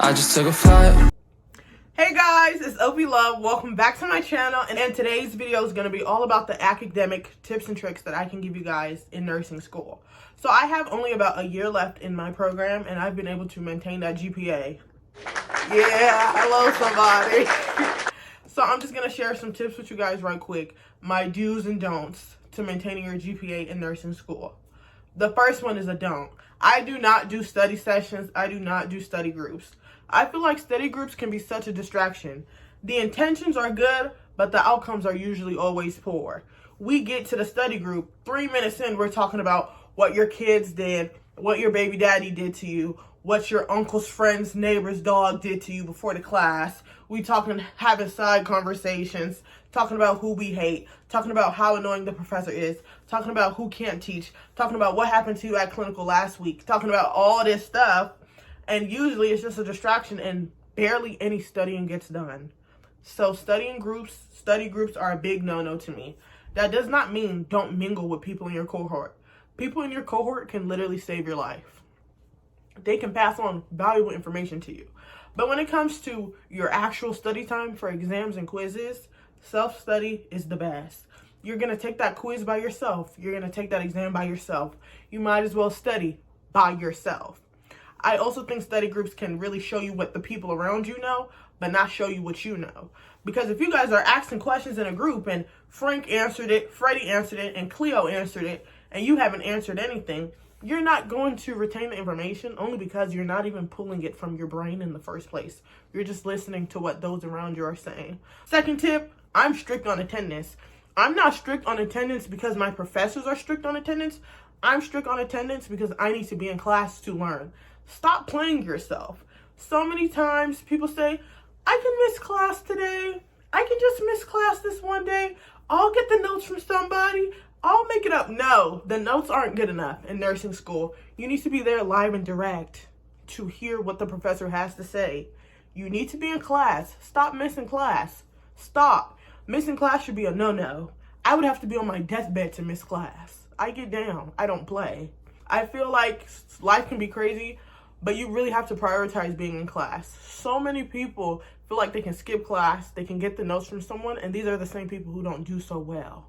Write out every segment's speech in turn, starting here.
I just took a flight. Hey guys, it's Opie Love. Welcome back to my channel, and today's video is going to be all about the academic tips and tricks that I can give you guys in nursing school. So I have only about a year left in my program, and I've been able to maintain that GPA. Yeah, hello somebody. So I'm just going to share some tips with you guys right quick. My do's and don'ts to maintaining your GPA in nursing school. The first one is a don't. I do not do study sessions. I do not do study groups. I feel like study groups can be such a distraction. The intentions are good, but the outcomes are usually always poor. We get to the study group, 3 minutes in, we're talking about what your kids did, what your baby daddy did to you, what your uncle's friend's neighbor's dog did to you before the class. We having side conversations, talking about who we hate, talking about how annoying the professor is, talking about who can't teach, talking about what happened to you at clinical last week, talking about all this stuff. And usually it's just a distraction and barely any studying gets done. So study groups are a big no-no to me. That does not mean don't mingle with people in your cohort. People in your cohort can literally save your life. They can pass on valuable information to you. But when it comes to your actual study time for exams and quizzes, self-study is the best. You're going to take that quiz by yourself. You're going to take that exam by yourself. You might as well study by yourself. I also think study groups can really show you what the people around you know, but not show you what you know. Because if you guys are asking questions in a group and Frank answered it, Freddie answered it, and Cleo answered it, and you haven't answered anything, you're not going to retain the information only because you're not even pulling it from your brain in the first place. You're just listening to what those around you are saying. Second tip, I'm strict on attendance. I'm not strict on attendance because my professors are strict on attendance. I'm strict on attendance because I need to be in class to learn. Stop playing yourself. So many times people say, I can miss class today. I can just miss class this one day. I'll get the notes from somebody. I'll make it up. No, the notes aren't good enough in nursing school. You need to be there live and direct to hear what the professor has to say. You need to be in class. Stop missing class. Stop. Missing class should be a no-no. I would have to be on my deathbed to miss class. I get down. I don't play. I feel like life can be crazy, but you really have to prioritize being in class. So many people feel like they can skip class, they can get the notes from someone, and these are the same people who don't do so well.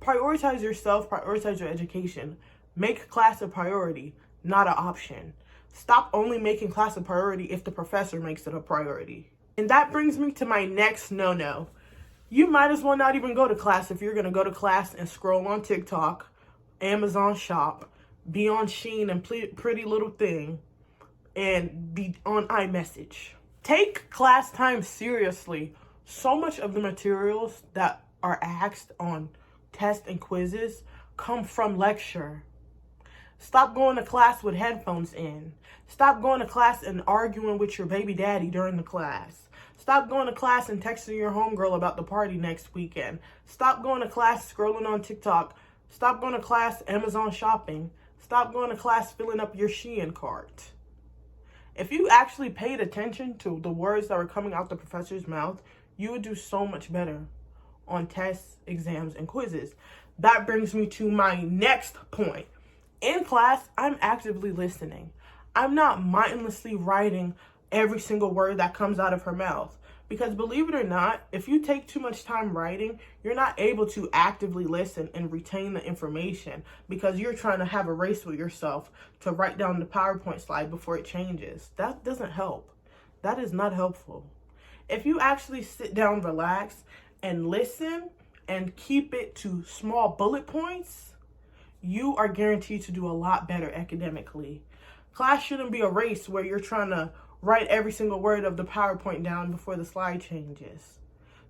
Prioritize yourself, prioritize your education. Make class a priority, not an option. Stop only making class a priority if the professor makes it a priority. And that brings me to my next no-no. You might as well not even go to class if you're going to go to class and scroll on TikTok, Amazon Shop, be on Shein and Pretty Little Thing, and be on iMessage. Take class time seriously. So much of the materials that are asked on tests and quizzes come from lecture. Stop going to class with headphones in. Stop going to class and arguing with your baby daddy during the class. Stop going to class and texting your homegirl about the party next weekend. Stop going to class scrolling on TikTok. Stop going to class Amazon shopping. Stop going to class filling up your Shein cart. If you actually paid attention to the words that were coming out the professor's mouth, you would do so much better on tests, exams, and quizzes. That brings me to my next point. In class, I'm actively listening. I'm not mindlessly writing every single word that comes out of her mouth. Because believe it or not, if you take too much time writing, you're not able to actively listen and retain the information because you're trying to have a race with yourself to write down the PowerPoint slide before it changes. That doesn't help. That is not helpful. If you actually sit down, relax, and listen and keep it to small bullet points, you are guaranteed to do a lot better academically. Class shouldn't be a race where you're trying to write every single word of the PowerPoint down before the slide changes.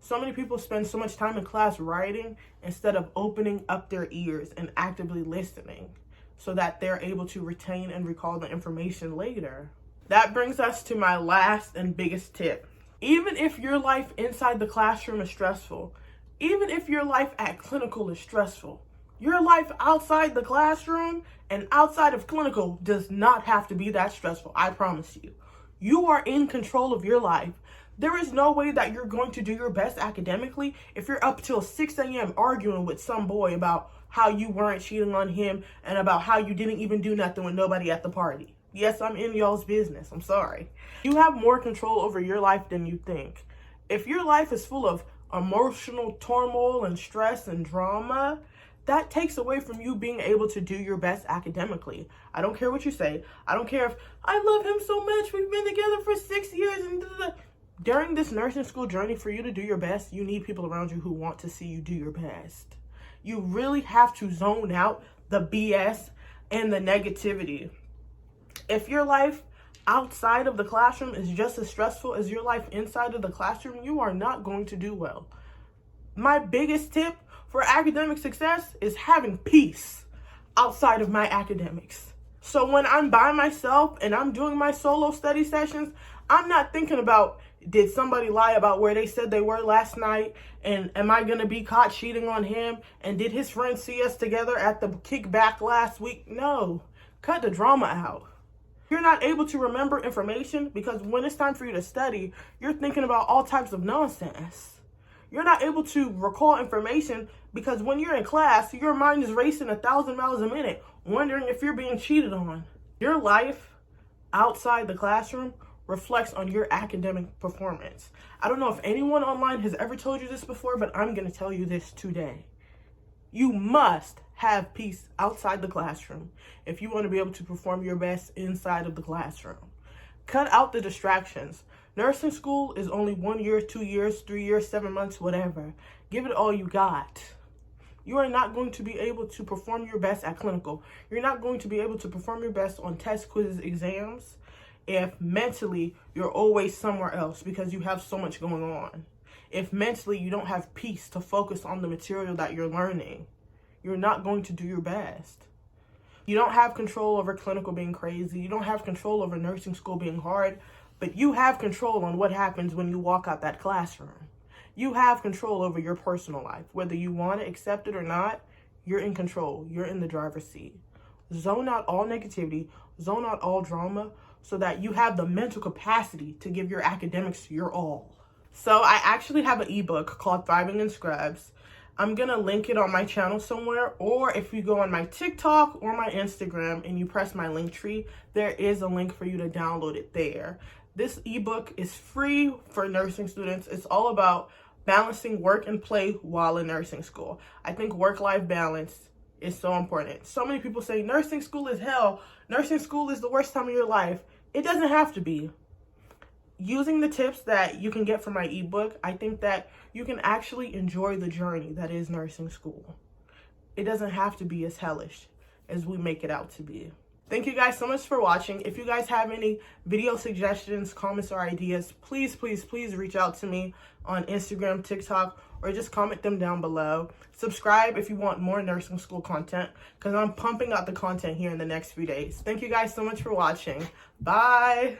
So many people spend so much time in class writing instead of opening up their ears and actively listening so that they're able to retain and recall the information later. That brings us to my last and biggest tip. Even if your life inside the classroom is stressful, even if your life at clinical is stressful, your life outside the classroom and outside of clinical does not have to be that stressful, I promise you. You are in control of your life. There is no way that you're going to do your best academically if you're up till 6 a.m. arguing with some boy about how you weren't cheating on him and about how you didn't even do nothing with nobody at the party. Yes, I'm in y'all's business. I'm sorry. You have more control over your life than you think. If your life is full of emotional turmoil and stress and drama, that takes away from you being able to do your best academically. I don't care what you say. I don't care if I love him so much. We've been together for 6 years and during this nursing school journey, for you to do your best, you need people around you who want to see you do your best. You really have to zone out the BS and the negativity. If your life outside of the classroom is just as stressful as your life inside of the classroom, you are not going to do well. My biggest tip for academic success is having peace outside of my academics. So when I'm by myself and I'm doing my solo study sessions, I'm not thinking about, did somebody lie about where they said they were last night? And am I going to be caught cheating on him? And did his friends see us together at the kickback last week? No, cut the drama out. You're not able to remember information because when it's time for you to study, you're thinking about all types of nonsense. You're not able to recall information because when you're in class, your mind is racing 1,000 miles a minute, wondering if you're being cheated on. Your life outside the classroom reflects on your academic performance. I don't know if anyone online has ever told you this before, but I'm going to tell you this today. You must have peace outside the classroom if you want to be able to perform your best inside of the classroom. Cut out the distractions. Nursing school is only 1 year, 2 years, 3 years, 7 months, whatever. Give it all you got. You are not going to be able to perform your best at clinical. You're not going to be able to perform your best on test, quizzes, exams if mentally you're always somewhere else because you have so much going on. If mentally you don't have peace to focus on the material that you're learning, you're not going to do your best. You don't have control over clinical being crazy. You don't have control over nursing school being hard, but you have control on what happens when you walk out that classroom. You have control over your personal life. Whether you want to accept it or not, you're in control. You're in the driver's seat. Zone out all negativity, zone out all drama so that you have the mental capacity to give your academics your all. So I actually have an ebook called Thriving in Scrubs. I'm going to link it on my channel somewhere, or if you go on my TikTok or my Instagram and you press my link tree, there is a link for you to download it there. This ebook is free for nursing students. It's all about balancing work and play while in nursing school. I think work-life balance is so important. So many people say nursing school is hell. Nursing school is the worst time of your life. It doesn't have to be. Using the tips that you can get from my ebook, I think that you can actually enjoy the journey that is nursing school. It doesn't have to be as hellish as we make it out to be. Thank you guys so much for watching. If you guys have any video suggestions, comments, or ideas, please, please, please reach out to me on Instagram, TikTok, or just comment them down below. Subscribe if you want more nursing school content because I'm pumping out the content here in the next few days. Thank you guys so much for watching. Bye.